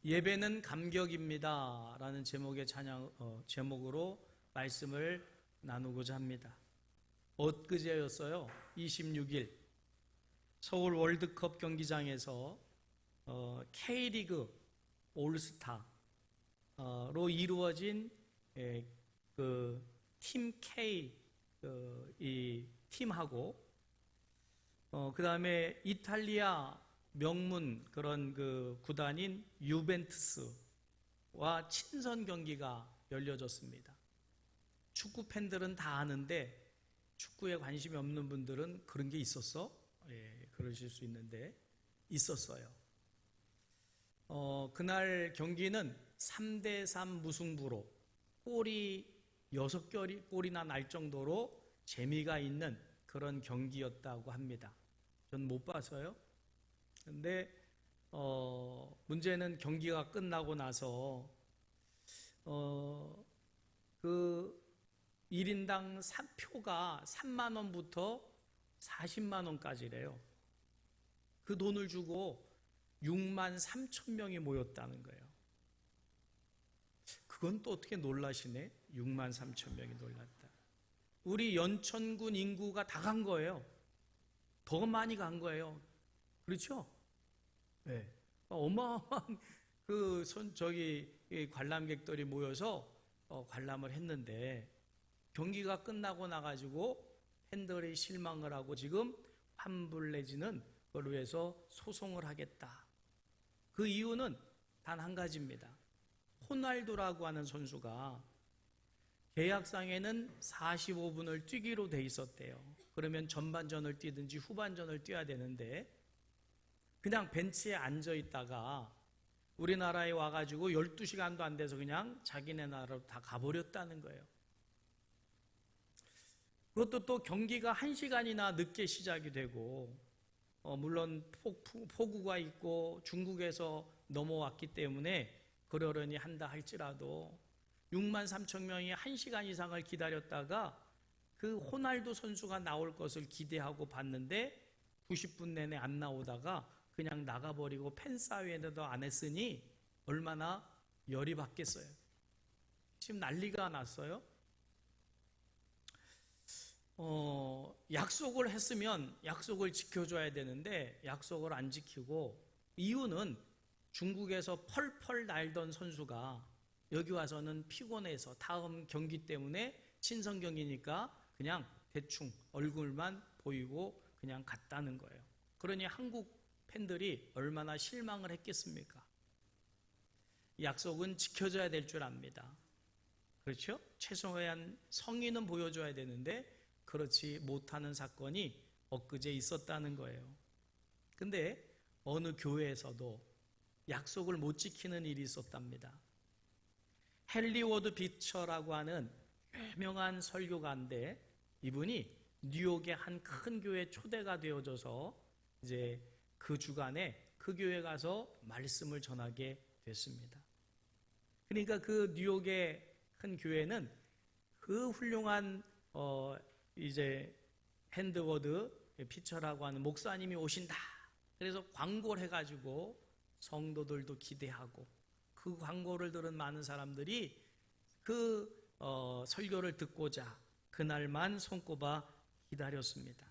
예배는 감격입니다 라는 제목의 제목으로 말씀을 나누고자 합니다. 엊그제였어요. 26일 서울 월드컵 경기장에서 K리그 올스타로 이루어진 그 팀 K 이 팀하고 그 다음에 이탈리아 명문 그런 그 구단인 유벤투스와 친선 경기가 열려졌습니다. 축구 팬들은 다 아는데 축구에 관심이 없는 분들은 그런 게 있었어? 예, 그러실 수 있는데 있었어요. 그날 경기는 3대3 무승부로 골이 6골이나 날 정도로 재미가 있는 그런 경기였다고 합니다. 전 못 봐서요. 근데 문제는 경기가 끝나고 나서 그 1인당 표가 3만 원부터 40만 원까지래요. 그 돈을 주고 6만 3천 명이 모였다는 거예요. 그건 또 어떻게 놀라시네? 6만 3천 명이 놀랐다. 우리 연천군 인구가 다 간 거예요. 더 많이 간 거예요. 그렇죠? 네. 어마어마한 관람객들이 모여서 관람을 했는데 경기가 끝나고 나가지고 팬들이 실망을 하고 지금 환불 내지는 그걸 위해서 소송을 하겠다. 그 이유는 단 한 가지입니다. 호날두라고 하는 선수가 계약상에는 45분을 뛰기로 돼 있었대요. 그러면 전반전을 뛰든지 후반전을 뛰어야 되는데 그냥 벤치에 앉아 있다가 우리나라에 와가지고 12시간도 안 돼서 그냥 자기네 나라로 다 가버렸다는 거예요. 그것도 또 경기가 1시간이나 늦게 시작이 되고 물론 폭우가 있고 중국에서 넘어왔기 때문에 그러려니 한다 할지라도 6만 3천 명이 1시간 이상을 기다렸다가 그 호날두 선수가 나올 것을 기대하고 봤는데 90분 내내 안 나오다가 그냥 나가버리고 팬사회에도 안 했으니 얼마나 열이 받겠어요. 지금 난리가 났어요. 약속을 했으면 약속을 지켜줘야 되는데 약속을 안 지키고, 이유는 중국에서 펄펄 날던 선수가 여기 와서는 피곤해서 다음 경기 때문에 친선 경기니까 그냥 대충 얼굴만 보이고 그냥 갔다는 거예요. 그러니 한국 팬들이 얼마나 실망을 했겠습니까? 약속은 지켜줘야 될 줄 압니다. 그렇죠? 최소한 성의는 보여줘야 되는데 그렇지 못하는 사건이 엊그제 있었다는 거예요. 근데 어느 교회에서도 약속을 못 지키는 일이 있었답니다. 헨리 워드 비처라고 하는 유명한 설교가인데 이분이 뉴욕의 한 큰 교회 초대가 되어져서 이제 그 주간에 그 교회 가서 말씀을 전하게 됐습니다. 그러니까 그 뉴욕의 큰 교회는 그 훌륭한 이제 핸드워드 피처라고 하는 목사님이 오신다. 그래서 광고를 해가지고 성도들도 기대하고 그 광고를 들은 많은 사람들이 그 설교를 듣고자 그날만 손꼽아 기다렸습니다.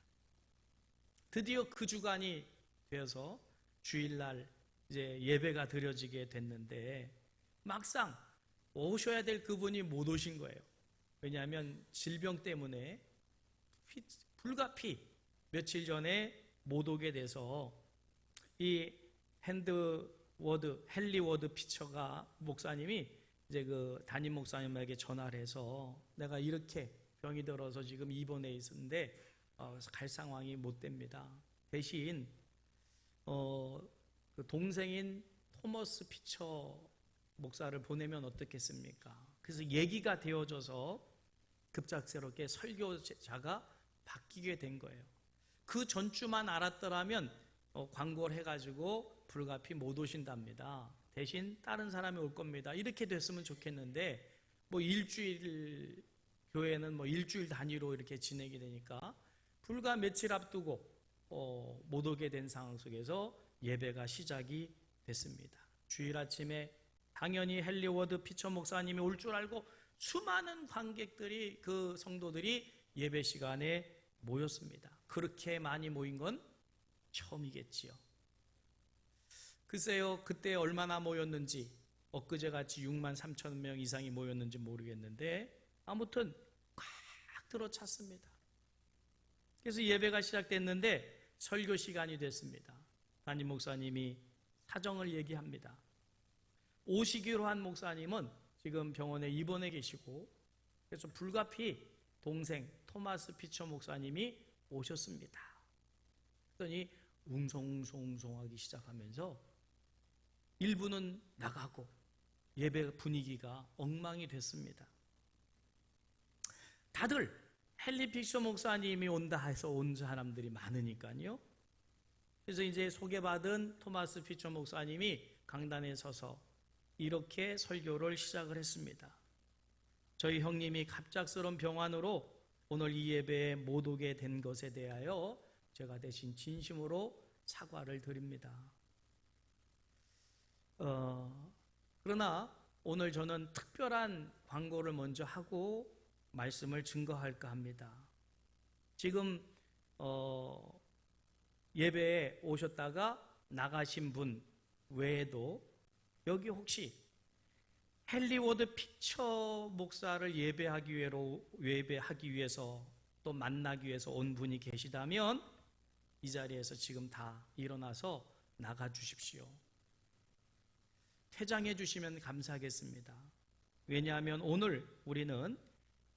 드디어 그 주간이 되어서 주일날 이제 예배가 드려지게 됐는데 막상 오셔야 될 그분이 못 오신 거예요. 왜냐하면 질병 때문에 불가피 며칠 전에 못 오게 돼서 이 헨리 워드 피처가 목사님이 이제 그 담임 목사님에게 전화를 해서 내가 이렇게 병이 들어서 지금 입원해 있었는데 갈 상황이 못 됩니다. 대신 그 동생인 토머스 피처 목사를 보내면 어떻겠습니까? 그래서 얘기가 되어져서 급작스럽게 설교자가 바뀌게 된 거예요. 그 전주만 알았더라면 광고를 해가지고 불가피 못 오신답니다. 대신 다른 사람이 올 겁니다. 이렇게 됐으면 좋겠는데 뭐 일주일 교회는 뭐 일주일 단위로 이렇게 진행이 되니까 불과 며칠 앞두고 못 오게 된 상황 속에서 예배가 시작이 됐습니다. 주일 아침에 당연히 헨리 피처 목사님이 올 줄 알고 수많은 관객들이, 그 성도들이 예배 시간에 모였습니다. 그렇게 많이 모인 건 처음이겠지요. 글쎄요, 그때 얼마나 모였는지, 엊그제같이 6만 3천 명 이상이 모였는지 모르겠는데 아무튼 꽉 들어찼습니다. 그래서 예배가 시작됐는데 설교 시간이 됐습니다. 담임 목사님이 사정을 얘기합니다. 오시기로 한 목사님은 지금 병원에 입원해 계시고, 그래서 불가피 동생 토마스 피처 목사님이 오셨습니다. 그랬더니 웅성웅성하기 시작하면서 일부는 나가고 예배 분위기가 엉망이 됐습니다. 다들 헨리 피처 목사님이 온다 해서 온 사람들이 많으니까요. 그래서 이제 소개받은 토마스 피처 목사님이 강단에 서서 이렇게 설교를 시작을 했습니다. 저희 형님이 갑작스러운 병환으로 오늘 이 예배에 못 오게 된 것에 대하여 제가 대신 진심으로 사과를 드립니다. 그러나 오늘 저는 특별한 광고를 먼저 하고 말씀을 증거할까 합니다. 지금 예배에 오셨다가 나가신 분 외에도 여기 혹시 헨리 피처 목사를 예배하기 위해서 또 만나기 위해서 온 분이 계시다면 이 자리에서 지금 다 일어나서 나가 주십시오. 퇴장해 주시면 감사하겠습니다. 왜냐하면 오늘 우리는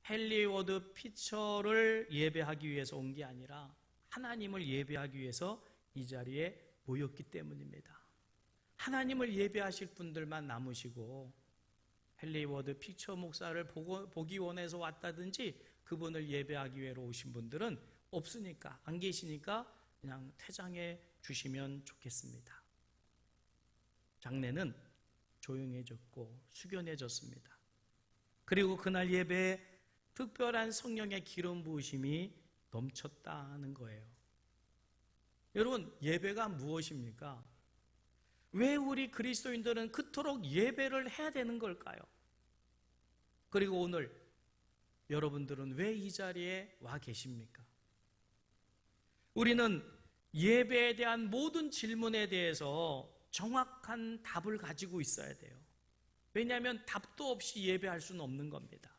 헨리 피처를 예배하기 위해서 온 게 아니라 하나님을 예배하기 위해서 이 자리에 모였기 때문입니다. 하나님을 예배하실 분들만 남으시고 헨리 피처 목사를 보기 원해서 왔다든지 그분을 예배하기 위해서 오신 분들은 없으니까, 안 계시니까 그냥 퇴장해 주시면 좋겠습니다. 장례는 조용해졌고 숙연해졌습니다. 그리고 그날 예배에 특별한 성령의 기름 부으심이 넘쳤다는 거예요. 여러분, 예배가 무엇입니까? 왜 우리 그리스도인들은 그토록 예배를 해야 되는 걸까요? 그리고 오늘 여러분들은 왜 이 자리에 와 계십니까? 우리는 예배에 대한 모든 질문에 대해서 정확한 답을 가지고 있어야 돼요. 왜냐하면 답도 없이 예배할 수는 없는 겁니다.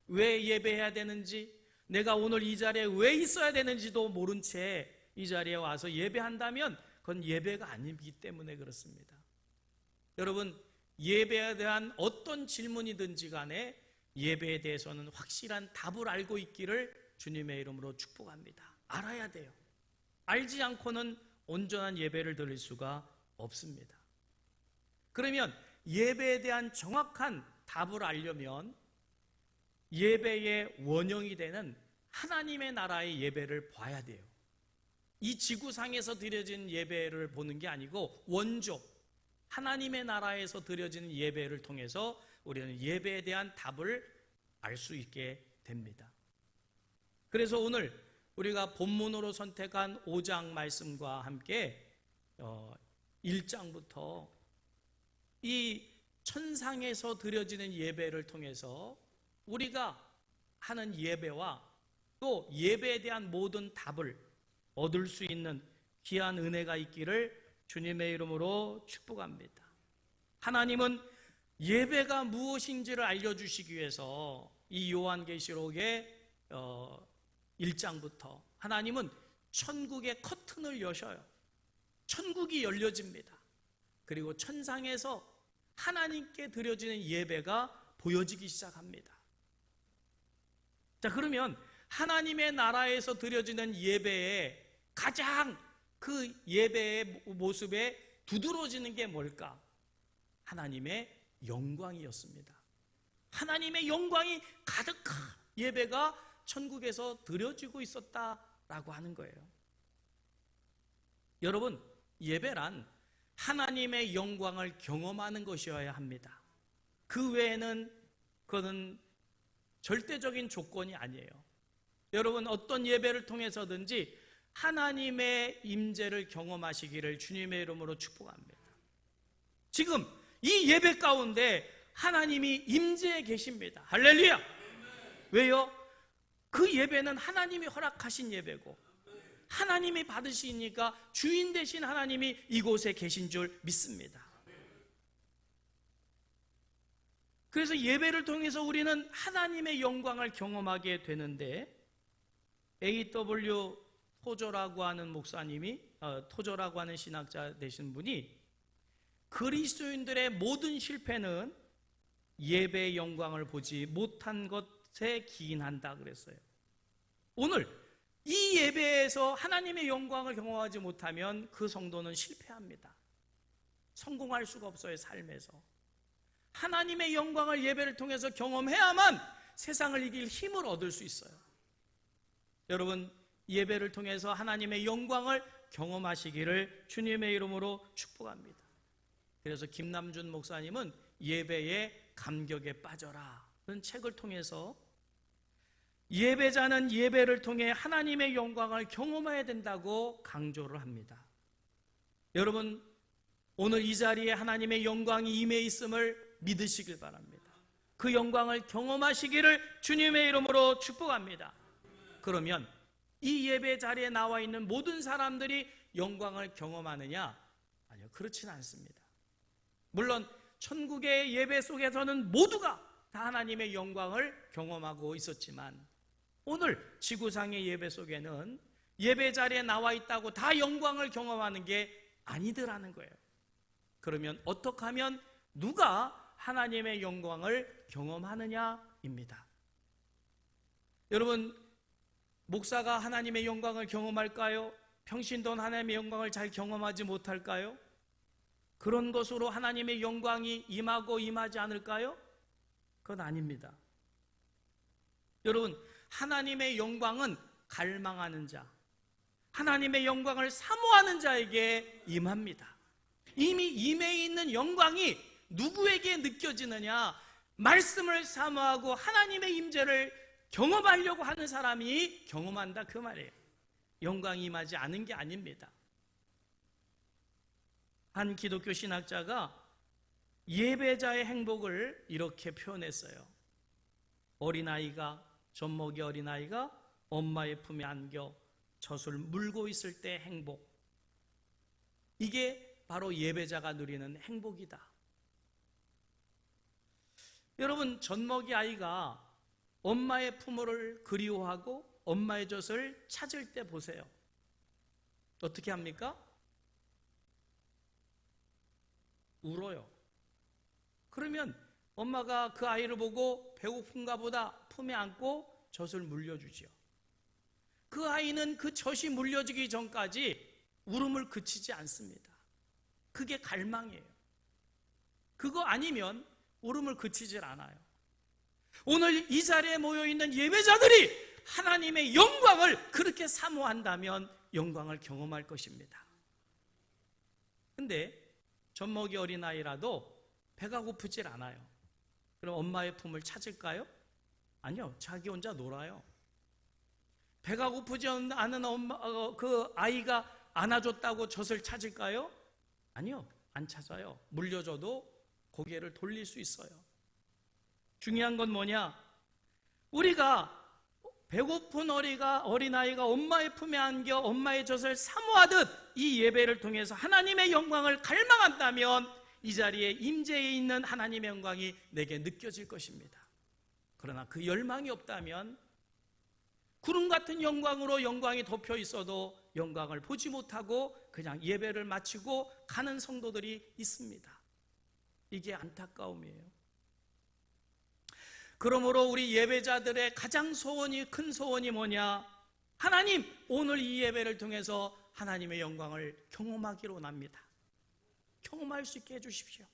왜 예배해야 되는지, 내가 오늘 이 자리에 왜 있어야 되는지도 모른 채 이 자리에 와서 예배한다면 그건 예배가 아니기 때문에 그렇습니다. 여러분, 예배에 대한 어떤 질문이든지 간에 예배에 대해서는 확실한 답을 알고 있기를 주님의 이름으로 축복합니다. 알아야 돼요. 알지 않고는 온전한 예배를 드릴 수가 없습니다. 그러면 예배에 대한 정확한 답을 알려면 예배의 원형이 되는 하나님의 나라의 예배를 봐야 돼요. 이 지구상에서 드려진 예배를 보는 게 아니고 원조 하나님의 나라에서 드려지는 예배를 통해서 우리는 예배에 대한 답을 알 수 있게 됩니다. 그래서 오늘 우리가 본문으로 선택한 5장 말씀과 함께 1장부터 이 천상에서 드려지는 예배를 통해서 우리가 하는 예배와 또 예배에 대한 모든 답을 얻을 수 있는 귀한 은혜가 있기를 주님의 이름으로 축복합니다. 하나님은 예배가 무엇인지를 알려주시기 위해서 이 요한계시록의 1장부터 하나님은 천국의 커튼을 여셔요. 천국이 열려집니다. 그리고 천상에서 하나님께 드려지는 예배가 보여지기 시작합니다. 자, 그러면 하나님의 나라에서 드려지는 예배에 가장 그 예배의 모습에 두드러지는 게 뭘까? 하나님의 영광이었습니다. 하나님의 영광이 가득한 예배가 천국에서 드려지고 있었다라고 하는 거예요. 여러분, 예배란 하나님의 영광을 경험하는 것이어야 합니다. 그 외에는 그것은 절대적인 조건이 아니에요. 여러분, 어떤 예배를 통해서든지 하나님의 임재를 경험하시기를 주님의 이름으로 축복합니다. 지금 이 예배 가운데 하나님이 임재해 계십니다. 할렐루야. 왜요? 그 예배는 하나님이 허락하신 예배고 하나님이 받으시니까 주인 되신 하나님이 이곳에 계신 줄 믿습니다. 그래서 예배를 통해서 우리는 하나님의 영광을 경험하게 되는데, A.W. 토저라고 하는 목사님이, 토저라고 하는 신학자 되신 분이 그리스도인들의 모든 실패는 예배의 영광을 보지 못한 것에 기인한다 그랬어요. 오늘 이 예배에서 하나님의 영광을 경험하지 못하면 그 성도는 실패합니다. 성공할 수가 없어요. 삶에서 하나님의 영광을 예배를 통해서 경험해야만 세상을 이길 힘을 얻을 수 있어요. 여러분, 예배를 통해서 하나님의 영광을 경험하시기를 주님의 이름으로 축복합니다. 그래서 김남준 목사님은 예배의 감격에 빠져라 는 책을 통해서 예배자는 예배를 통해 하나님의 영광을 경험해야 된다고 강조를 합니다. 여러분, 오늘 이 자리에 하나님의 영광이 임해 있음을 믿으시길 바랍니다. 그 영광을 경험하시기를 주님의 이름으로 축복합니다. 그러면 이 예배 자리에 나와 있는 모든 사람들이 영광을 경험하느냐? 아니요, 그렇지는 않습니다. 물론 천국의 예배 속에서는 모두가 다 하나님의 영광을 경험하고 있었지만 오늘 지구상의 예배 속에는 예배 자리에 나와 있다고 다 영광을 경험하는 게 아니더라는 거예요. 그러면 어떻게 하면 누가 하나님의 영광을 경험하느냐입니다. 여러분, 목사가 하나님의 영광을 경험할까요? 평신도 하나님의 영광을 잘 경험하지 못할까요? 그런 것으로 하나님의 영광이 임하고 임하지 않을까요? 그건 아닙니다. 여러분, 하나님의 영광은 갈망하는 자, 하나님의 영광을 사모하는 자에게 임합니다. 이미 임해 있는 영광이 누구에게 느껴지느냐? 말씀을 사모하고 하나님의 임재를 경험하려고 하는 사람이 경험한다 그 말이에요. 영광이 임하지 않은 게 아닙니다. 한 기독교 신학자가 예배자의 행복을 이렇게 표현했어요. 어린아이가, 젖먹이 어린아이가 엄마의 품에 안겨 젖을 물고 있을 때 행복, 이게 바로 예배자가 누리는 행복이다. 여러분, 젖먹이 아이가 엄마의 품을 그리워하고 엄마의 젖을 찾을 때 보세요. 어떻게 합니까? 울어요. 그러면 엄마가 그 아이를 보고 배고픈가 보다 품에 안고 젖을 물려주지요. 그 아이는 그 젖이 물려지기 전까지 울음을 그치지 않습니다. 그게 갈망이에요. 그거 아니면 울음을 그치질 않아요. 오늘 이 자리에 모여있는 예배자들이 하나님의 영광을 그렇게 사모한다면 영광을 경험할 것입니다. 근데 젖먹이 어린아이라도 배가 고프질 않아요. 그럼 엄마의 품을 찾을까요? 아니요, 자기 혼자 놀아요. 배가 고프지 않은 그 아이가 안아줬다고 젖을 찾을까요? 아니요, 안 찾아요. 물려줘도 고개를 돌릴 수 있어요. 중요한 건 뭐냐? 우리가 배고픈 어린아이가 엄마의 품에 안겨 엄마의 젖을 사모하듯 이 예배를 통해서 하나님의 영광을 갈망한다면 이 자리에 임재해 있는 하나님의 영광이 내게 느껴질 것입니다. 그러나 그 열망이 없다면 구름 같은 영광으로 영광이 덮여 있어도 영광을 보지 못하고 그냥 예배를 마치고 가는 성도들이 있습니다. 이게 안타까움이에요. 그러므로 우리 예배자들의 가장 큰 소원이 뭐냐? 하나님, 오늘 이 예배를 통해서 하나님의 영광을 경험하기로 원합니다. 경험할 수 있게 해주십시오.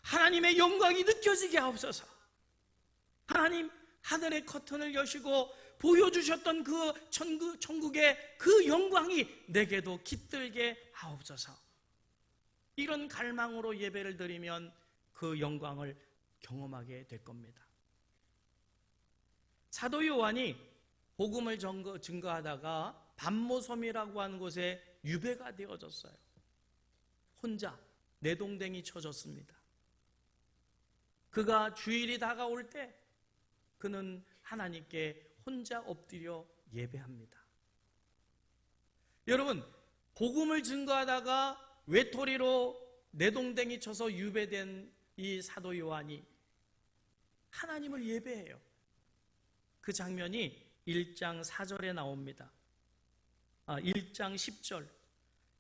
하나님의 영광이 느껴지게 하옵소서. 하나님, 하늘의 커튼을 여시고 보여주셨던 그 천국의 그 영광이 내게도 깃들게 하옵소서. 이런 갈망으로 예배를 드리면 그 영광을 경험하게 될 겁니다. 사도 요한이 복음을 증거하다가 반모섬이라고 하는 곳에 유배가 되어졌어요. 혼자 내동댕이 쳐졌습니다. 그가 주일이 다가올 때 그는 하나님께 혼자 엎드려 예배합니다. 여러분, 복음을 증거하다가 외톨이로 내동댕이 쳐서 유배된 이 사도 요한이 하나님을 예배해요. 그 장면이 1장 4절에 나옵니다. 1장 10절.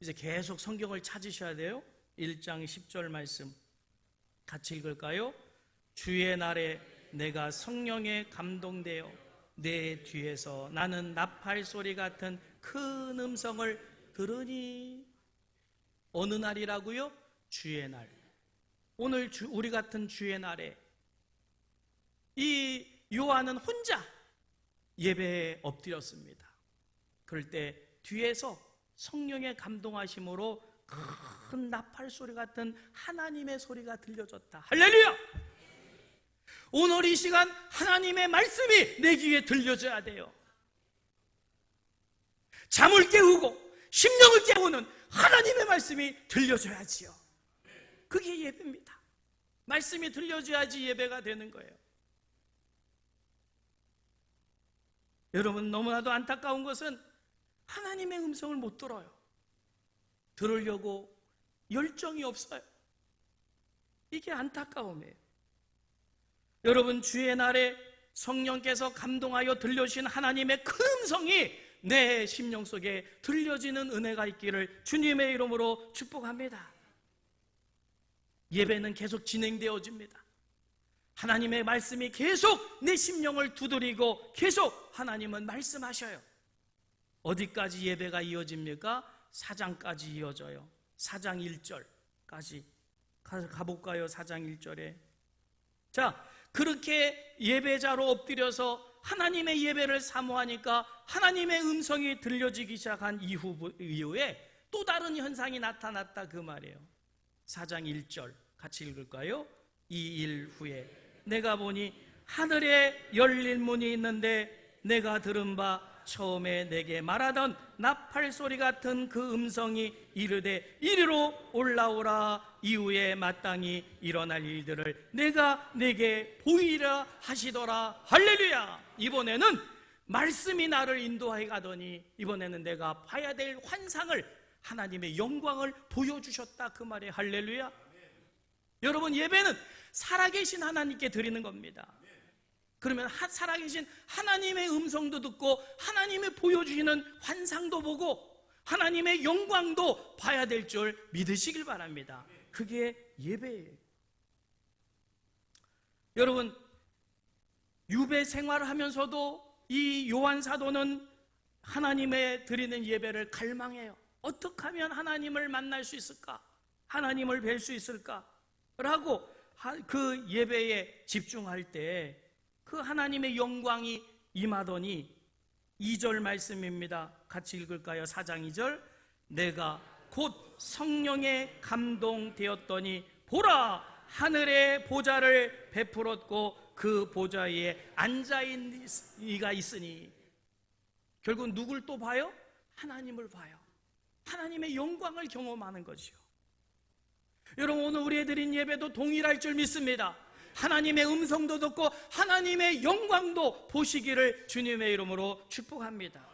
이제 계속 성경을 찾으셔야 돼요. 1장 10절 말씀 같이 읽을까요? 주의 날에 내가 성령에 감동되어 내 뒤에서 나는 나팔 소리 같은 큰 음성을 들으니. 어느 날이라고요? 주의 날. 오늘 우리 같은 주의 날에 이 요한은 혼자 예배에 엎드렸습니다. 그럴 때 뒤에서 성령의 감동하심으로 큰 나팔 소리 같은 하나님의 소리가 들려졌다. 할렐루야! 오늘 이 시간 하나님의 말씀이 내 귀에 들려져야 돼요. 잠을 깨우고 심령을 깨우는 하나님의 말씀이 들려줘야지요. 그게 예배입니다. 말씀이 들려줘야지 예배가 되는 거예요. 여러분, 너무나도 안타까운 것은 하나님의 음성을 못 들어요. 들으려고 열정이 없어요. 이게 안타까움이에요. 여러분, 주의 날에 성령께서 감동하여 들려주신 하나님의 큰 음성이 내 심령 속에 들려지는 은혜가 있기를 주님의 이름으로 축복합니다. 예배는 계속 진행되어집니다. 하나님의 말씀이 계속 내 심령을 두드리고 계속 하나님은 말씀하셔요. 어디까지 예배가 이어집니까? 4장까지 이어져요. 4장 1절까지 가볼까요? 4장 1절에. 자, 그렇게 예배자로 엎드려서 하나님의 예배를 사모하니까 하나님의 음성이 들려지기 시작한 이후에 또 다른 현상이 나타났다, 그 말이에요. 4장 1절 같이 읽을까요? 이 일 후에 내가 보니 하늘에 열린 문이 있는데 내가 들은 바 처음에 내게 말하던 나팔 소리 같은 그 음성이 이르되 이리로 올라오라. 이후에 마땅히 일어날 일들을 내가 내게 보이라 하시더라. 할렐루야. 이번에는 말씀이 나를 인도하여 가더니 이번에는 내가 봐야 될 환상을, 하나님의 영광을 보여주셨다, 그 말이에요. 할렐루야. 여러분, 예배는 살아계신 하나님께 드리는 겁니다. 그러면 살아계신 하나님의 음성도 듣고 하나님이 보여주시는 환상도 보고 하나님의 영광도 봐야 될 줄 믿으시길 바랍니다. 그게 예배예요. 여러분, 유배 생활을 하면서도 이 요한 사도는 하나님의 드리는 예배를 갈망해요. 어떻게 하면 하나님을 만날 수 있을까? 하나님을 뵐 수 있을까? 라고 그 예배에 집중할 때 그 하나님의 영광이 임하더니 2절 말씀입니다. 같이 읽을까요? 4장 2절. 내가 곧 성령에 감동되었더니 보라, 하늘의 보좌를 베풀었고 그 보좌 위에 앉아있는 이가 있으니. 결국 누굴 또 봐요? 하나님을 봐요. 하나님의 영광을 경험하는 거죠. 여러분, 오늘 우리의 드린 예배도 동일할 줄 믿습니다. 하나님의 음성도 듣고 하나님의 영광도 보시기를 주님의 이름으로 축복합니다.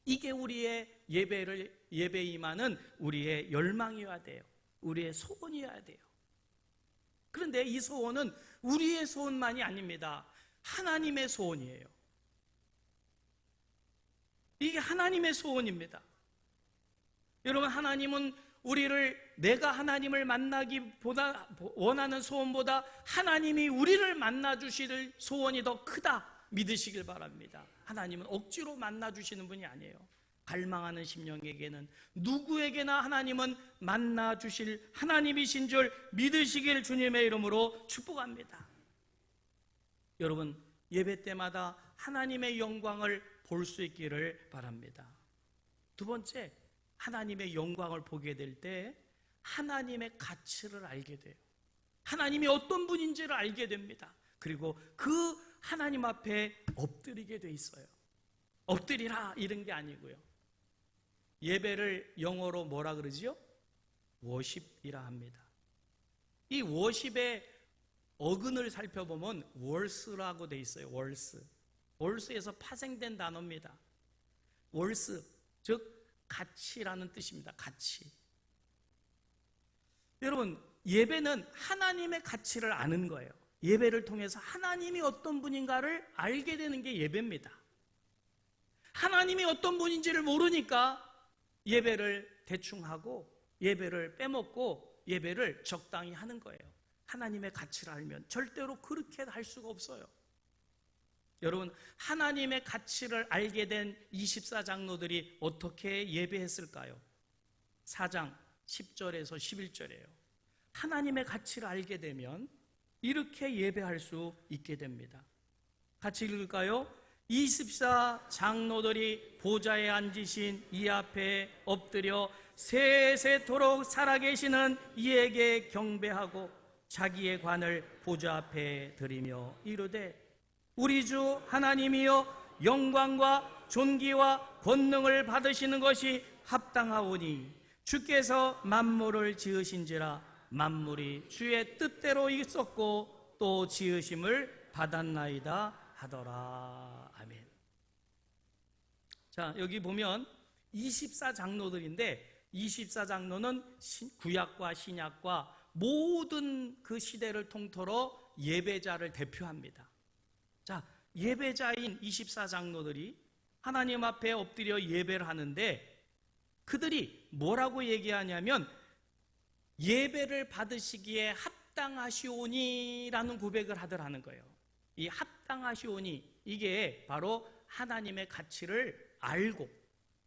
이게 우리의 예배에 임하는 우리의 열망이어야 돼요. 우리의 소원이어야 돼요. 그런데 이 소원은 우리의 소원만이 아닙니다. 하나님의 소원이에요. 이게 하나님의 소원입니다. 여러분, 하나님은 우리를, 내가 하나님을 만나기보다 원하는 소원보다 하나님이 우리를 만나주실 소원이 더 크다 믿으시길 바랍니다. 하나님은 억지로 만나주시는 분이 아니에요. 갈망하는 심령에게는, 누구에게나 하나님은 만나주실 하나님이신 줄 믿으시길 주님의 이름으로 축복합니다. 여러분, 예배 때마다 하나님의 영광을 볼 수 있기를 바랍니다. 두 번째, 하나님의 영광을 보게 될 때 하나님의 가치를 알게 돼요. 하나님이 어떤 분인지를 알게 됩니다. 그리고 그 하나님 앞에 엎드리게 돼 있어요. 엎드리라 이런 게 아니고요. 예배를 영어로 뭐라 그러지요? 워십이라 합니다. 이 워십의 어근을 살펴보면 월스라고 돼 있어요. 월스. 월스에서 파생된 단어입니다. 월스, 즉 가치라는 뜻입니다. 가치. 여러분, 예배는 하나님의 가치를 아는 거예요. 예배를 통해서 하나님이 어떤 분인가를 알게 되는 게 예배입니다. 하나님이 어떤 분인지를 모르니까 예배를 대충 하고 예배를 빼먹고 예배를 적당히 하는 거예요. 하나님의 가치를 알면 절대로 그렇게 할 수가 없어요. 여러분, 하나님의 가치를 알게 된 24장로들이 어떻게 예배했을까요? 4장 10절에서 11절이에요. 하나님의 가치를 알게 되면 이렇게 예배할 수 있게 됩니다. 같이 읽을까요? 24장로들이 보좌에 앉으신 이 앞에 엎드려 세세토록 살아계시는 이에게 경배하고 자기의 관을 보좌 앞에 드리며 이르되 우리 주 하나님이여 영광과 존귀와 권능을 받으시는 것이 합당하오니 주께서 만물을 지으신지라 만물이 주의 뜻대로 있었고 또 지으심을 받았나이다 하더라. 아멘. 자, 여기 보면 24장로들인데 24장로는 구약과 신약과 모든 그 시대를 통틀어 예배자를 대표합니다. 자, 예배자인 24장로들이 하나님 앞에 엎드려 예배를 하는데 그들이 뭐라고 얘기하냐면 예배를 받으시기에 합당하시오니라는 고백을 하더라는 거예요. 이 합당하시오니 이게 바로 하나님의 가치를 알고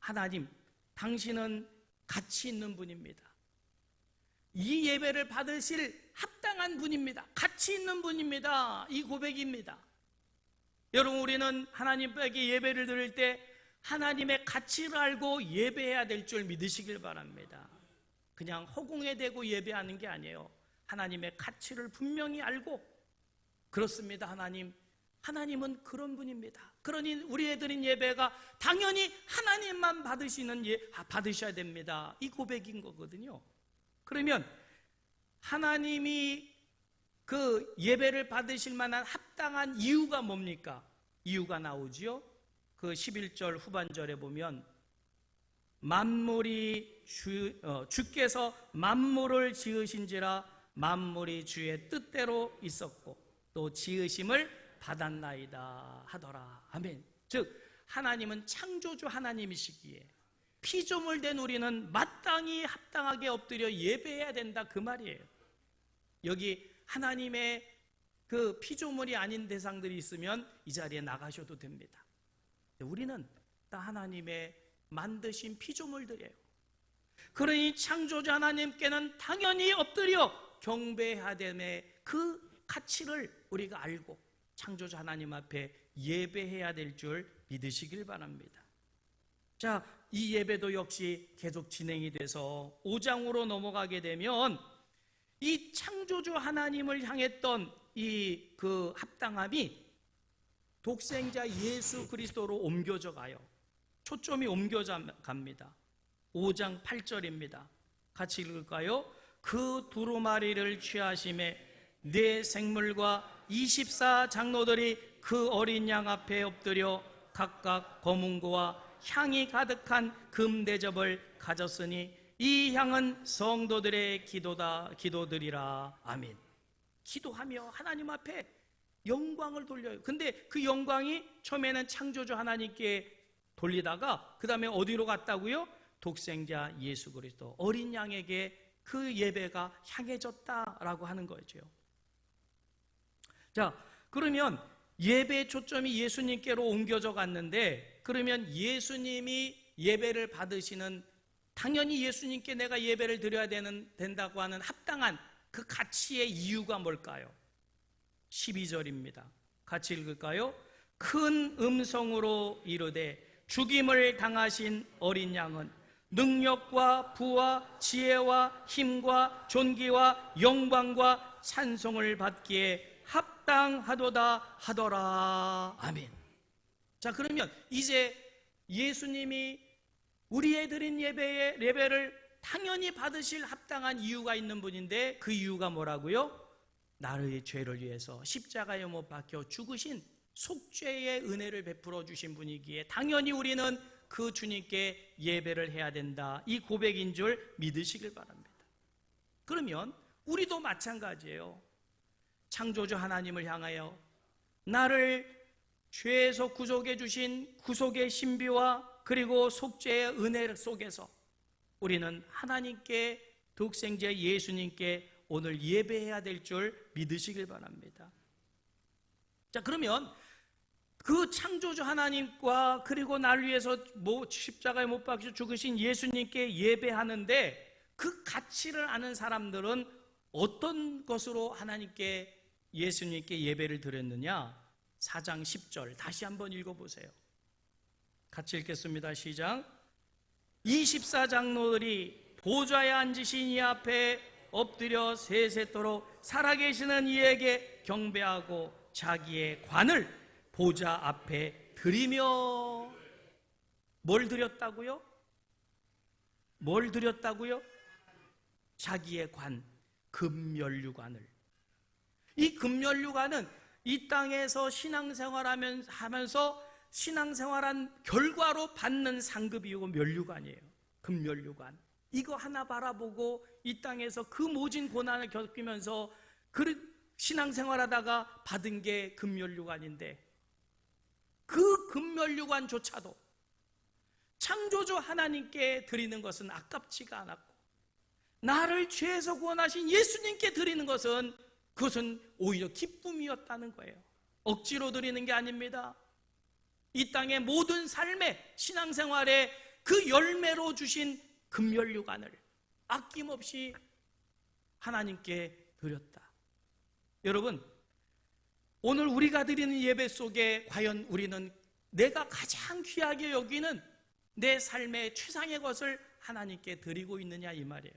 하나님 당신은 가치 있는 분입니다. 이 예배를 받으실 합당한 분입니다. 가치 있는 분입니다. 이 고백입니다. 여러분, 우리는 하나님께 예배를 드릴 때 하나님의 가치를 알고 예배해야 될 줄 믿으시길 바랍니다. 그냥 허공에 대고 예배하는 게 아니에요. 하나님의 가치를 분명히 알고 그렇습니다. 하나님은 그런 분입니다. 그러니 우리의 드린 예배가 당연히 하나님만 받으셔야 됩니다. 이 고백인 거거든요. 그러면 하나님이 그 예배를 받으실 만한 합당한 이유가 뭡니까? 이유가 나오지요. 그 11절 후반절에 보면 주께서 만물을 지으신지라 만물이 주의 뜻대로 있었고 또 지으심을 받았나이다 하더라. 아멘. 즉 하나님은 창조주 하나님이시기에 피조물 된 우리는 마땅히 합당하게 엎드려 예배해야 된다 그 말이에요. 여기 하나님의 그 피조물이 아닌 대상들이 있으면 이 자리에 나가셔도 됩니다. 우리는 다 하나님의 만드신 피조물들이에요. 그러니 창조주 하나님께는 당연히 엎드려 경배해야 됨의 그 가치를 우리가 알고 창조주 하나님 앞에 예배해야 될 줄 믿으시길 바랍니다. 자, 이 예배도 역시 계속 진행이 돼서 5장으로 넘어가게 되면 이 창조주 하나님을 향했던 이 그 합당함이 독생자 예수 그리스도로 옮겨져 가요. 초점이 옮겨져 갑니다. 5장 8절입니다. 같이 읽을까요? 그 두루마리를 취하심에 네 생물과 24장로들이 그 어린 양 앞에 엎드려 각각 검은고와 향이 가득한 금대접을 가졌으니 이 향은 성도들의 기도들이라. 아멘. 기도하며 하나님 앞에 영광을 돌려요. 근데 그 영광이 처음에는 창조주 하나님께 돌리다가 그 다음에 어디로 갔다고요? 독생자 예수 그리스도 어린 양에게 그 예배가 향해졌다라고 하는 거죠. 자, 그러면 예배의 초점이 예수님께로 옮겨져 갔는데 그러면 예수님이 예배를 받으시는 당연히 예수님께 내가 예배를 드려야 된다고 하는 합당한 그 가치의 이유가 뭘까요? 12절입니다. 같이 읽을까요? 큰 음성으로 이르되 죽임을 당하신 어린 양은 능력과 부와 지혜와 힘과 존귀와 영광과 찬송을 받기에 합당하도다 하더라. 아멘. 자, 그러면 이제 예수님이 우리의 드린 예배를 당연히 받으실 합당한 이유가 있는 분인데, 그 이유가 뭐라고요? 나의 죄를 위해서 십자가에 못 박혀 죽으신 속죄의 은혜를 베풀어 주신 분이기에 당연히 우리는 그 주님께 예배를 해야 된다, 이 고백인 줄 믿으시길 바랍니다. 그러면 우리도 마찬가지예요. 창조주 하나님을 향하여 나를 죄에서 구속해 주신 구속의 신비와 그리고 속죄의 은혜 속에서 우리는 하나님께, 독생자 예수님께 오늘 예배해야 될 줄 믿으시길 바랍니다. 자, 그러면 그 창조주 하나님과 그리고 나를 위해서 십자가에 못 박혀 죽으신 예수님께 예배하는데, 그 가치를 아는 사람들은 어떤 것으로 하나님께, 예수님께 예배를 드렸느냐? 4장 10절 다시 한번 읽어보세요. 같이 읽겠습니다. 시작. 24장로들이 보좌에 앉으신 이 앞에 엎드려 세세토록 살아계시는 이에게 경배하고 자기의 관을 보좌 앞에 드리며, 뭘 드렸다고요? 뭘 드렸다고요? 자기의 관, 금면류관을. 이 금면류관은 이 땅에서 신앙생활하면서 신앙생활한 결과로 받는 상급이고 면류관이에요. 금면류관. 이거 하나 바라보고 이 땅에서 그 모진 고난을 겪으면서 신앙생활하다가 받은 게 금면류관인데, 그 금면류관조차도 창조주 하나님께 드리는 것은 아깝지가 않았고, 나를 죄에서 구원하신 예수님께 드리는 것은, 그것은 오히려 기쁨이었다는 거예요. 억지로 드리는 게 아닙니다. 이 땅의 모든 삶의 신앙생활에 그 열매로 주신 금면류관을 아낌없이 하나님께 드렸다. 여러분, 오늘 우리가 드리는 예배 속에 과연 우리는 내가 가장 귀하게 여기는 내 삶의 최상의 것을 하나님께 드리고 있느냐, 이 말이에요.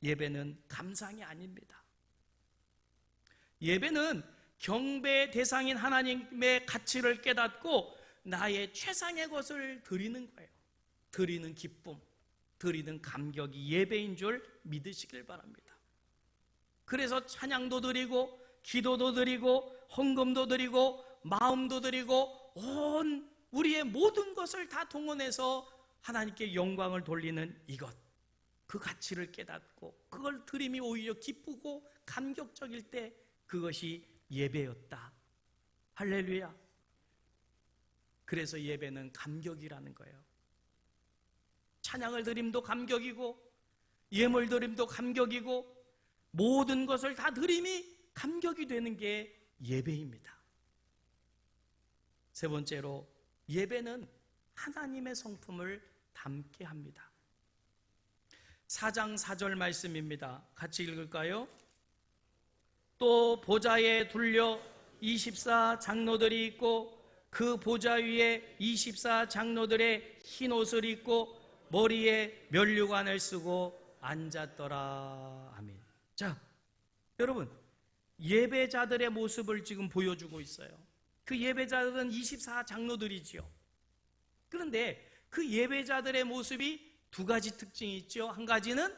예배는 감상이 아닙니다. 예배는 경배의 대상인 하나님의 가치를 깨닫고 나의 최상의 것을 드리는 거예요. 드리는 기쁨, 드리는 감격이 예배인 줄 믿으시길 바랍니다. 그래서 찬양도 드리고 기도도 드리고 헌금도 드리고 마음도 드리고 온 우리의 모든 것을 다 동원해서 하나님께 영광을 돌리는 이것, 그 가치를 깨닫고 그걸 드림이 오히려 기쁘고 감격적일 때 그것이 예배였다. 할렐루야. 그래서 예배는 감격이라는 거예요. 찬양을 드림도 감격이고 예물 드림도 감격이고 모든 것을 다 드림이 감격이 되는 게 예배입니다. 세 번째로, 예배는 하나님의 성품을 담게 합니다. 4장 4절 말씀입니다. 같이 읽을까요? 또 보좌에 둘려 24 장로들이 있고 그 보좌 위에 24 장로들의 흰 옷을 입고 머리에 면류관을 쓰고 앉았더라. 아멘. 자, 여러분, 예배자들의 모습을 지금 보여주고 있어요. 그 예배자들은 24 장로들이지요. 그런데 그 예배자들의 모습이 두 가지 특징이 있죠. 한 가지는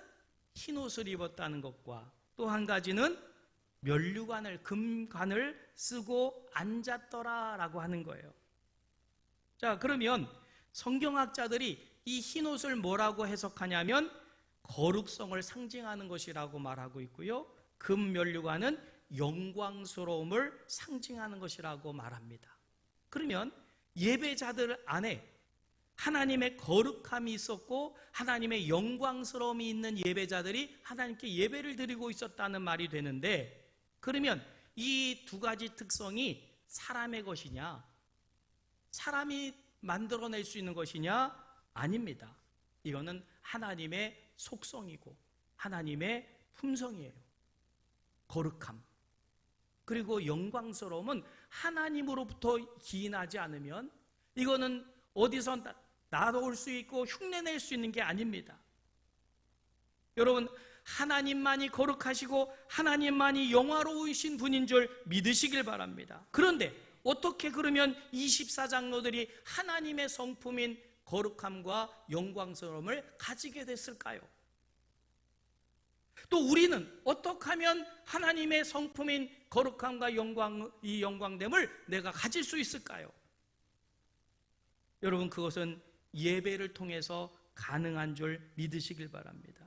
흰 옷을 입었다는 것과 또 한 가지는 면류관을, 금관을 쓰고 앉았더라라고 하는 거예요. 자, 그러면 성경학자들이 이 흰 옷을 뭐라고 해석하냐면 거룩성을 상징하는 것이라고 말하고 있고요, 금 면류관은 영광스러움을 상징하는 것이라고 말합니다. 그러면 예배자들 안에 하나님의 거룩함이 있었고 하나님의 영광스러움이 있는 예배자들이 하나님께 예배를 드리고 있었다는 말이 되는데, 그러면 이 두 가지 특성이 사람의 것이냐, 사람이 만들어낼 수 있는 것이냐? 아닙니다. 이거는 하나님의 속성이고 하나님의 품성이에요. 거룩함 그리고 영광스러움은 하나님으로부터 기인하지 않으면 이거는 어디서 나올 수 있고 흉내낼 수 있는 게 아닙니다. 여러분, 하나님만이 거룩하시고 하나님만이 영화로우신 분인 줄 믿으시길 바랍니다. 그런데 어떻게 그러면 24장로들이 하나님의 성품인 거룩함과 영광스러움을 가지게 됐을까요? 또 우리는 어떻게 하면 하나님의 성품인 거룩함과 이 영광됨을 내가 가질 수 있을까요? 여러분, 그것은 예배를 통해서 가능한 줄 믿으시길 바랍니다.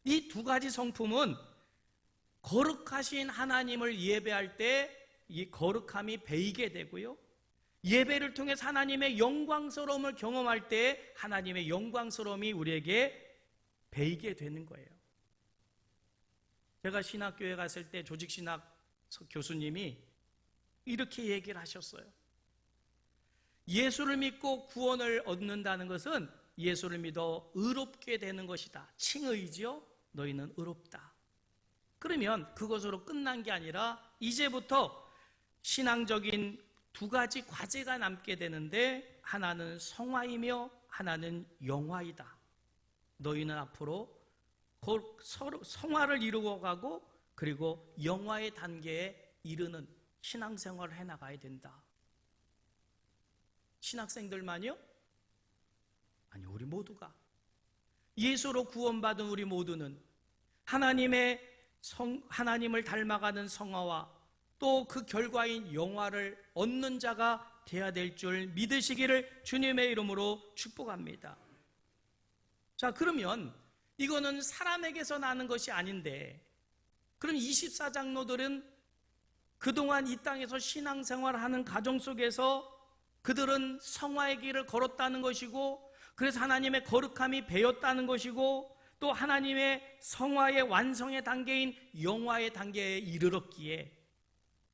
이 두 가지 성품은 거룩하신 하나님을 예배할 때 이 거룩함이 배이게 되고요, 예배를 통해서 하나님의 영광스러움을 경험할 때 하나님의 영광스러움이 우리에게 배이게 되는 거예요. 제가 신학교에 갔을 때 조직신학 교수님이 이렇게 얘기를 하셨어요. 예수를 믿고 구원을 얻는다는 것은 예수를 믿어 의롭게 되는 것이다. 칭의지요. 너희는 의롭다. 그러면 그것으로 끝난 게 아니라 이제부터 신앙적인 두 가지 과제가 남게 되는데, 하나는 성화이며 하나는 영화이다. 너희는 앞으로 서로 성화를 이루어 가고 그리고 영화의 단계에 이르는 신앙생활을 해나가야 된다. 신학생들만요? 아니, 우리 모두가, 예수로 구원받은 우리 모두는 하나님을 닮아가는 성화와 또 그 결과인 영화를 얻는 자가 되어야 될 줄 믿으시기를 주님의 이름으로 축복합니다. 자, 그러면 이거는 사람에게서 나는 것이 아닌데, 그럼 24장로들은 그동안 이 땅에서 신앙생활하는 가정 속에서 그들은 성화의 길을 걸었다는 것이고, 그래서 하나님의 거룩함이 배었다는 것이고, 또 하나님의 성화의 완성의 단계인 영화의 단계에 이르렀기에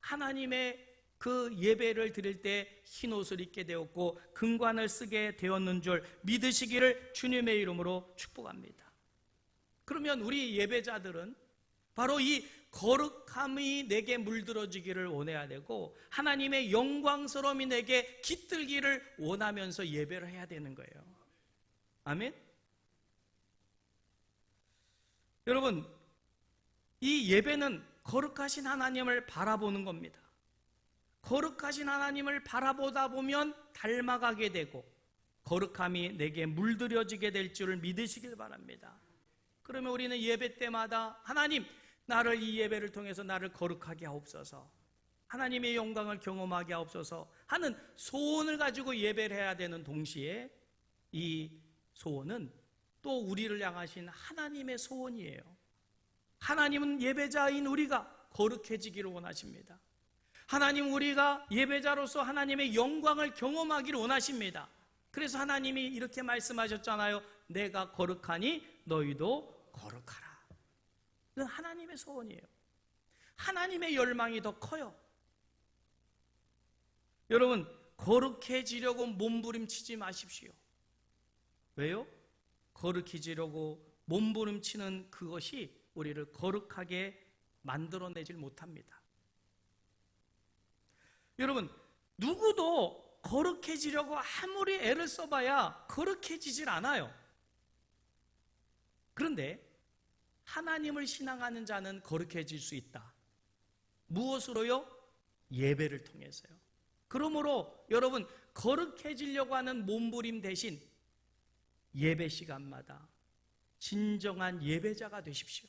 하나님의 그 예배를 드릴 때 흰옷을 입게 되었고 금관을 쓰게 되었는 줄 믿으시기를 주님의 이름으로 축복합니다. 그러면 우리 예배자들은 바로 이 거룩함이 내게 물들어지기를 원해야 되고 하나님의 영광스러움이 내게 깃들기를 원하면서 예배를 해야 되는 거예요. 아멘? 여러분, 이 예배는 거룩하신 하나님을 바라보는 겁니다. 거룩하신 하나님을 바라보다 보면 닮아가게 되고 거룩함이 내게 물들여지게 될 줄을 믿으시길 바랍니다. 그러면 우리는 예배 때마다 하나님, 나를 이 예배를 통해서 나를 거룩하게 하옵소서, 하나님의 영광을 경험하게 하옵소서 하는 소원을 가지고 예배를 해야 되는 동시에 이 소원은 또 우리를 향하신 하나님의 소원이에요. 하나님은 예배자인 우리가 거룩해지기를 원하십니다. 하나님, 우리가 예배자로서 하나님의 영광을 경험하기를 원하십니다. 그래서 하나님이 이렇게 말씀하셨잖아요. 내가 거룩하니 너희도 거룩하라. 그건 하나님의 소원이에요. 하나님의 열망이 더 커요. 여러분, 거룩해지려고 몸부림치지 마십시오. 왜요? 거룩해지려고 몸부림치는 그것이 우리를 거룩하게 만들어내질 못합니다. 여러분, 누구도 거룩해지려고 아무리 애를 써봐야 거룩해지질 않아요. 그런데 하나님을 신앙하는 자는 거룩해질 수 있다. 무엇으로요? 예배를 통해서요. 그러므로 여러분, 거룩해지려고 하는 몸부림 대신 예배 시간마다 진정한 예배자가 되십시오.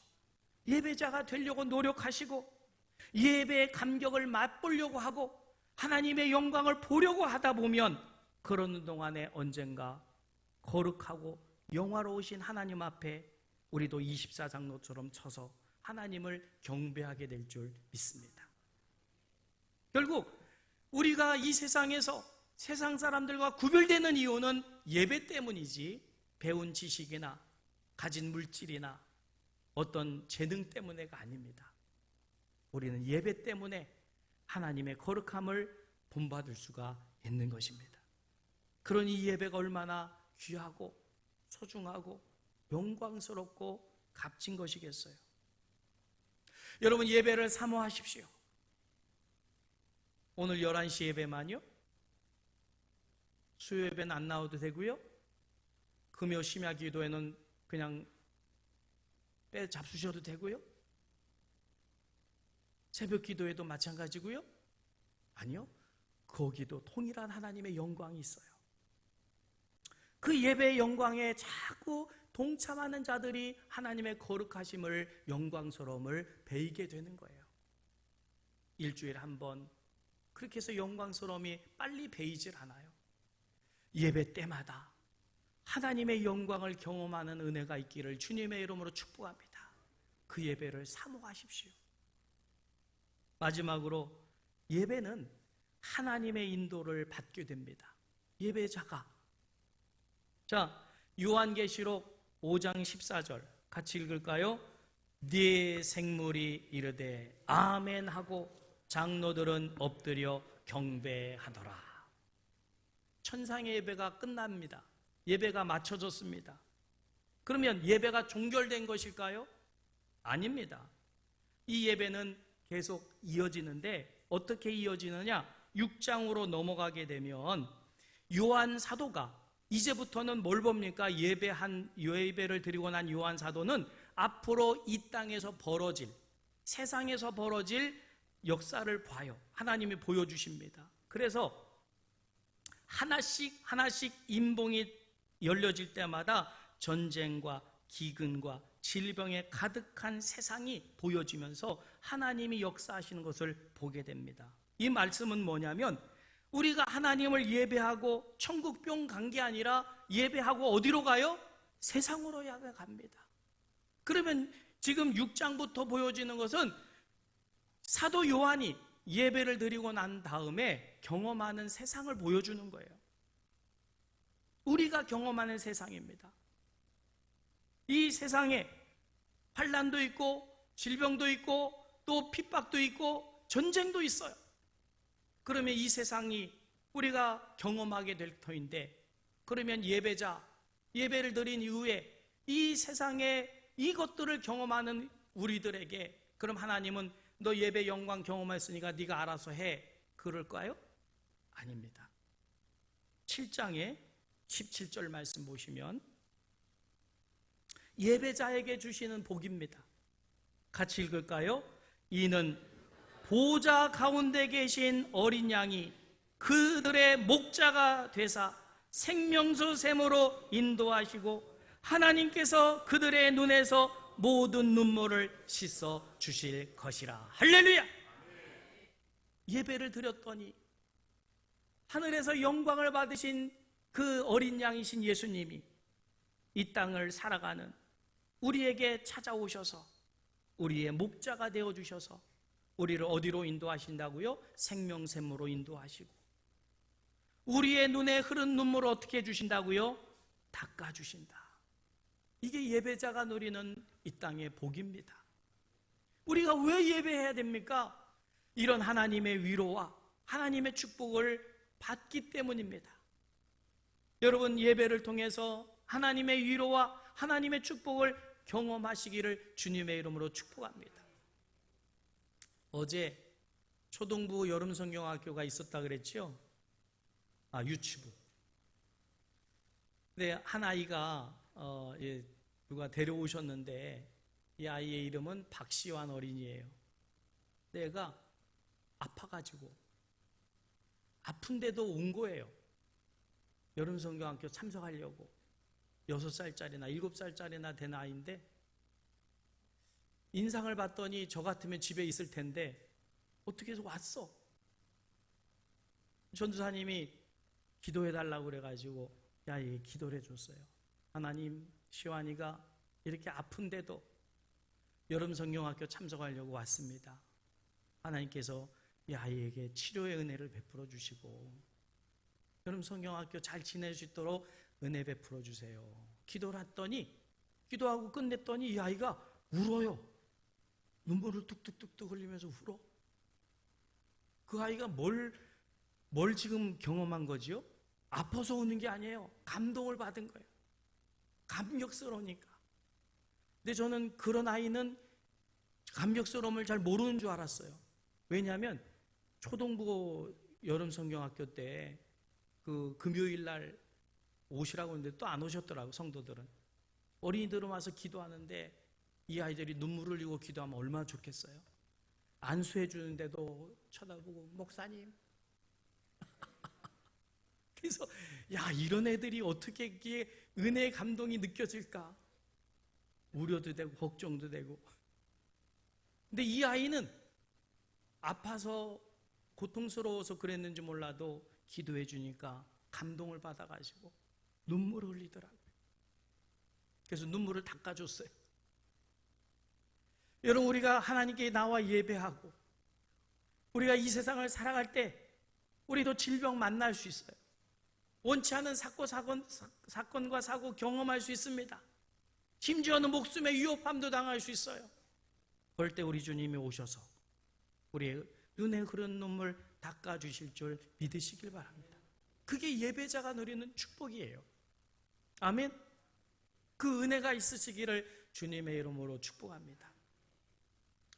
예배자가 되려고 노력하시고 예배의 감격을 맛보려고 하고 하나님의 영광을 보려고 하다 보면 그러는 동안에 언젠가 거룩하고 영화로우신 하나님 앞에 우리도 24장로처럼 서서 하나님을 경배하게 될 줄 믿습니다. 결국 우리가 이 세상에서 세상 사람들과 구별되는 이유는 예배 때문이지 배운 지식이나 가진 물질이나 어떤 재능 때문에가 아닙니다. 우리는 예배 때문에 하나님의 거룩함을 본받을 수가 있는 것입니다. 그러니 이 예배가 얼마나 귀하고 소중하고 영광스럽고 값진 것이겠어요. 여러분, 예배를 사모하십시오. 오늘 11시 예배만요? 수요 예배는 안 나와도 되고요, 금요 심야 기도에는 그냥 잡수셔도 되고요, 새벽 기도에도 마찬가지고요. 아니요, 거기도 통일한 하나님의 영광이 있어요. 그 예배의 영광에 자꾸 동참하는 자들이 하나님의 거룩하심을, 영광스러움을 배이게 되는 거예요. 일주일에 한 번 그렇게 해서 영광스러움이 빨리 배이질 않아요. 예배 때마다 하나님의 영광을 경험하는 은혜가 있기를 주님의 이름으로 축복합니다. 그 예배를 사모하십시오. 마지막으로 예배는 하나님의 인도를 받게 됩니다. 예배자가, 자, 요한계시록 5장 14절 같이 읽을까요? 네 생물이 이르되 아멘 하고 장로들은 엎드려 경배하더라. 천상의 예배가 끝납니다. 예배가 마쳐졌습니다. 그러면 예배가 종결된 것일까요? 아닙니다. 이 예배는 계속 이어지는데 어떻게 이어지느냐? 6장으로 넘어가게 되면 요한 사도가 이제부터는 뭘 봅니까? 예배를 드리고 난 요한 사도는 앞으로 이 땅에서 벌어질, 세상에서 벌어질 역사를 봐요. 하나님이 보여주십니다. 그래서 하나씩 임봉이 열려질 때마다 전쟁과 기근과 질병에 가득한 세상이 보여지면서 하나님이 역사하시는 것을 보게 됩니다. 이 말씀은 뭐냐면 우리가 하나님을 예배하고 천국 뿅 간 게 아니라 예배하고 어디로 가요? 세상으로 향해 갑니다. 그러면 지금 6장부터 보여지는 것은 사도 요한이 예배를 드리고 난 다음에 경험하는 세상을 보여주는 거예요. 우리가 경험하는 세상입니다. 이 세상에 환난도 있고 질병도 있고 또 핍박도 있고 전쟁도 있어요. 그러면 이 세상이 우리가 경험하게 될 터인데, 그러면 예배를 드린 이후에 이 세상에 이것들을 경험하는 우리들에게 그럼 하나님은 너 예배 영광 경험했으니까 네가 알아서 해, 그럴까요? 아닙니다. 7장에 17절 말씀 보시면 예배자에게 주시는 복입니다. 같이 읽을까요? 이는 보좌 가운데 계신 어린 양이 그들의 목자가 되사 생명수 샘으로 인도하시고 하나님께서 그들의 눈에서 모든 눈물을 씻어 주실 것이라. 할렐루야! 예배를 드렸더니 하늘에서 영광을 받으신 그 어린 양이신 예수님이 이 땅을 살아가는 우리에게 찾아오셔서 우리의 목자가 되어주셔서 우리를 어디로 인도하신다고요? 생명샘으로 인도하시고 우리의 눈에 흐른 눈물을 어떻게 해주신다고요? 닦아주신다. 이게 예배자가 누리는 이 땅의 복입니다. 우리가 왜 예배해야 됩니까? 이런 하나님의 위로와 하나님의 축복을 받기 때문입니다. 여러분, 예배를 통해서 하나님의 위로와 하나님의 축복을 경험하시기를 주님의 이름으로 축복합니다. 어제 초동부 여름성경학교가 있었다 그랬죠? 유치부. 근데 한 아이가 누가 데려오셨는데 이 아이의 이름은 박시환 어린이에요. 내가 아파가지고 아픈데도 온 거예요. 여름성경학교 참석하려고. 6살짜리나 7살짜리나 된 아이인데 인상을 봤더니 저 같으면 집에 있을 텐데 어떻게 해서 왔어. 전도사님이 기도해달라고 그래가지고 기도를 해줬어요. 하나님, 시환이가 이렇게 아픈데도 여름성경학교 참석하려고 왔습니다. 하나님께서 이 아이에게 치료의 은혜를 베풀어 주시고 여름성경학교 잘 지낼 수 있도록 은혜 베풀어 주세요. 기도를 했더니, 기도하고 끝냈더니 이 아이가 울어요. 눈물을 뚝뚝뚝뚝 흘리면서 울어. 그 아이가 뭘 지금 경험한 거지요? 아파서 우는 게 아니에요. 감동을 받은 거예요. 감격스러우니까. 근데 저는 그런 아이는 감격스러움을 잘 모르는 줄 알았어요. 왜냐하면 초동부 여름성경학교 때 그 금요일 날 오시라고 했는데 또 안 오셨더라고, 성도들은. 어린이들은 와서 기도하는데 이 아이들이 눈물을 흘리고 기도하면 얼마나 좋겠어요. 안수해 주는데도 쳐다보고 목사님 그래서 야, 이런 애들이 어떻게 이게 은혜의 감동이 느껴질까? 우려도 되고 걱정도 되고. 근데 이 아이는 아파서 고통스러워서 그랬는지 몰라도 기도해 주니까 감동을 받아가지고 눈물을 흘리더라고요. 그래서 눈물을 닦아줬어요. 여러분, 우리가 하나님께 나와 예배하고 우리가 이 세상을 살아갈 때 우리도 질병 만날 수 있어요. 원치 않은 사건과 사고 경험할 수 있습니다. 심지어는 목숨의 위협함도 당할 수 있어요. 그럴 때 우리 주님이 오셔서 우리의 눈에 흐른 눈물 닦아주실 줄 믿으시길 바랍니다. 그게 예배자가 누리는 축복이에요. 아멘. 그 은혜가 있으시기를 주님의 이름으로 축복합니다.